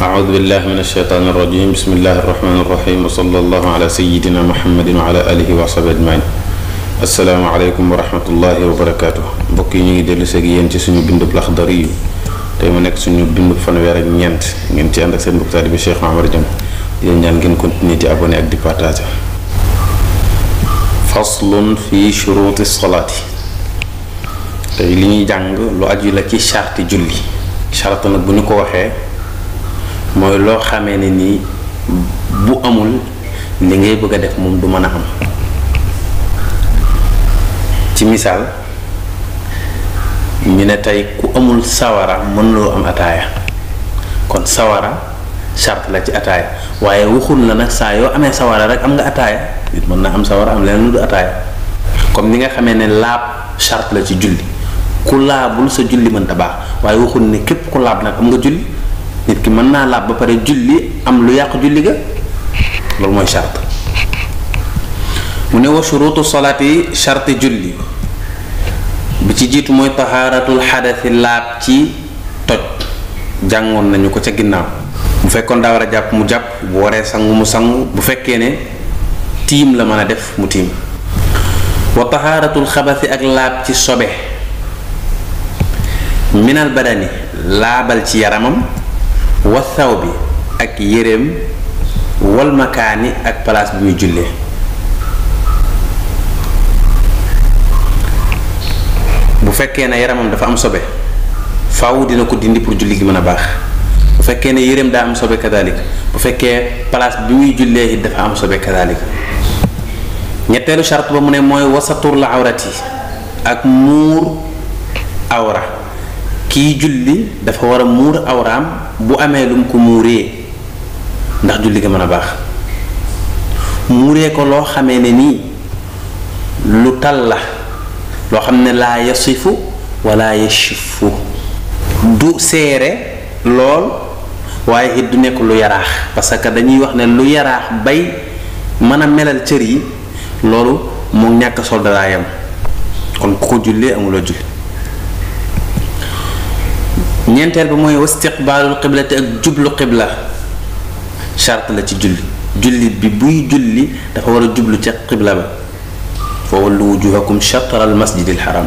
أعوذ بالله من الشيطان الرجيم بسم الله الرحمن الرحيم وصلى الله على سيدنا محمد وعلى آله وصحبه أجمعين السلام عليكم ورحمة الله وبركاته mbokk yi ñu ngi dellu seeg yéen ci suñu bindub Laxdari tey mu nekk suñu bindub fanweer ak ñeent ngeen ci ànd ak seen mbokk taalibe Cheikh Mahamad Diam di leen ñaan ngeen continuer di abonné ak di partager faslun fi shuruti salaati tey li ñuy jàng lu aju la ci charti julli charte nag bu ñu ko waxee mooy loo xamee ne nii bu amul li ngay bëgg a def moom du mën a am ci misaal ñu ne tey ku amul sawara mën loo am ataaya kon sawara charte la ci ataaya waaye waxul la nag saa yoo amee sawara rek am nga ataaya nit mën na am sawara am leneen lu du ataaya comme ni nga xamee ne laab charte la ci julli ku laabul sa julli mënta baax waaye waxul ne képp ku laab nag am nga julli nit ki mën naa laab ba pare julli am lu yàq julli ga loolu mooy charte mu ne wa shurutu salaati charte julli bi ci jiitu mooy tahaaratul xadasi laab ci toj jàngoon nañu ko ca ginnaaw bu fekkoon daa war a jàpp mu jàpp bu waree sangu mu sangu bu fekkee ne tiim la mën a def mu tiim wa tahaaratul xabasi ak laab ci sobe minal badani laabal ci yaramam wa saw bi ak yéreem wal makaani ak place bi muy jullee bu fekkee ne yaramam dafa am sobe faaw dina ko dindi pour julli gi mën a baax bu fekkee ne yéreem daa am sobe kadalik bu fekkee place bi muy jullee it dafa am sobe kadalik ñetteelu charte ba mu ne mooy wasatur la awrati ak muur awra kii julli dafa war a muur awraam bu amee lu mu ko muuree ndax julli ga mën a baax muuree ko loo xamee ne nii lu tal la loo xam ne laa yasifu wala yashifu du seere lool waaye it du nekk lu yaraax parce que dañuy wax ne lu yaraax bay mën a melal cër yi loolu moom ñàkk sol daraayam kon ku ko jullee amuloo julli ñeenteel ba mooy wastiqbaalul qiblati ak jublu qibla charte la ci julli jullit bi buy julli dafa war a jublu ca qibla ba fa wallu wujuhakum shatara al masjidil haram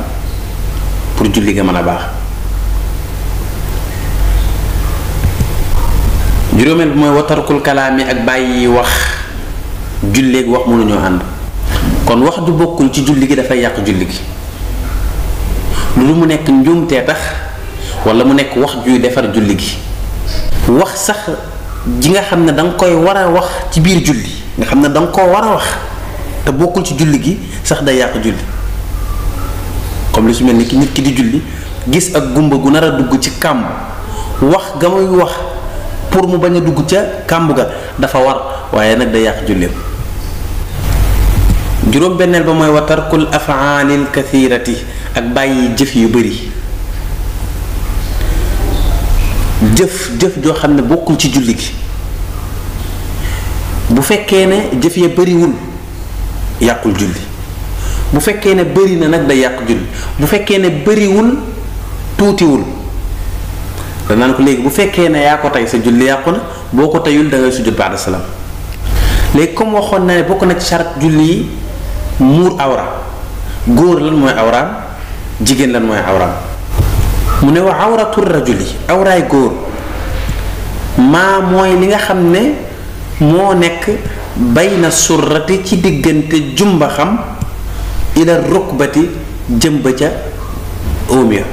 pour julli ga mën a baax juróomeel bi mooy watarkul kalaami ak bàyyi wax julleeg wax mënuñoo ànd kon wax du bokkul ci julli gi dafay yàq julli gi lu mu nekk njuumtee tax wala mu nekk wax juy defar julli gi wax sax ji nga xam ne da nga koy war a wax ci biir julli nga xam ne da nga koo war a wax te bokkul ci julli gi sax day yàq julli comme li su mel ni ki nit ki di julli gis ak gumba gu nar a dugg ci kàmb wax ga muy wax pour mu bañ a dugg ca kàmb ga dafa war waaye nag day yàq julleem juróom benneel ba mooy wa tarkul afaalil kathirati ak bàyyi jëf yu bari jëf joo xam ne bokkul ci julli gi bu fekkee ne jëf ya bariwul yàqul julli bu fekkee ne bari na nag day yàq julli bu fekkee ne bariwul tuutiwul danaan ko léegi bu fekkee ne yaa ko tey sa julli yàqu na boo ko teyul da ngay sujud ba'da salaam léegi comme waxoon na ne bokk na ci charte julli yi muur awra góor lan mooy awraam jigéen lan mooy awraam mu ne wa awratu rajuli awraay góor maa mooy li nga xam ne moo nekk bayna surrati ci diggante jumbaxam ila rukbati jëm ba ca óom ya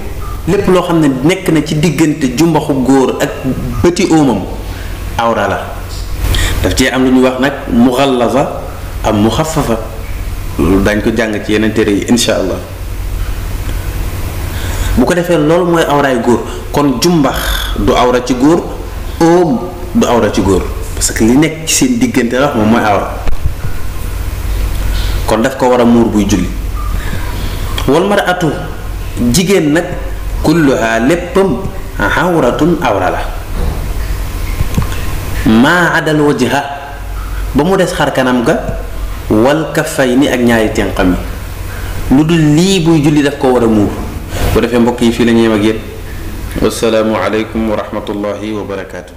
lépp loo xam ne nekk na ci diggante jumbaxu góor ak bëti óomam awra la daf cee am lu ñuy wax nag muxallaza am muxaffafa loolu dañ ko jàng ci yeneen téere yi insha allah bu ko defee loolu mooy awraay góor kon jumbax du awra ci góor óom du awra ci góor parce que li nekk ci seen diggante la wax moom mooy awra kon daf ko war a muur buy julli wal mar'atu jigéen nag kulluha léppam awratun awra la maa adal wajha ba mu des xar kanam ga wal kaffayni ak ñaari tenqam yi lu dul lii buy julli daf ko war a muur bu defee mbokk yi fii la ñuy yem ak yéen wassalaamu aleykum wa rahmatullahi wa barakaatu.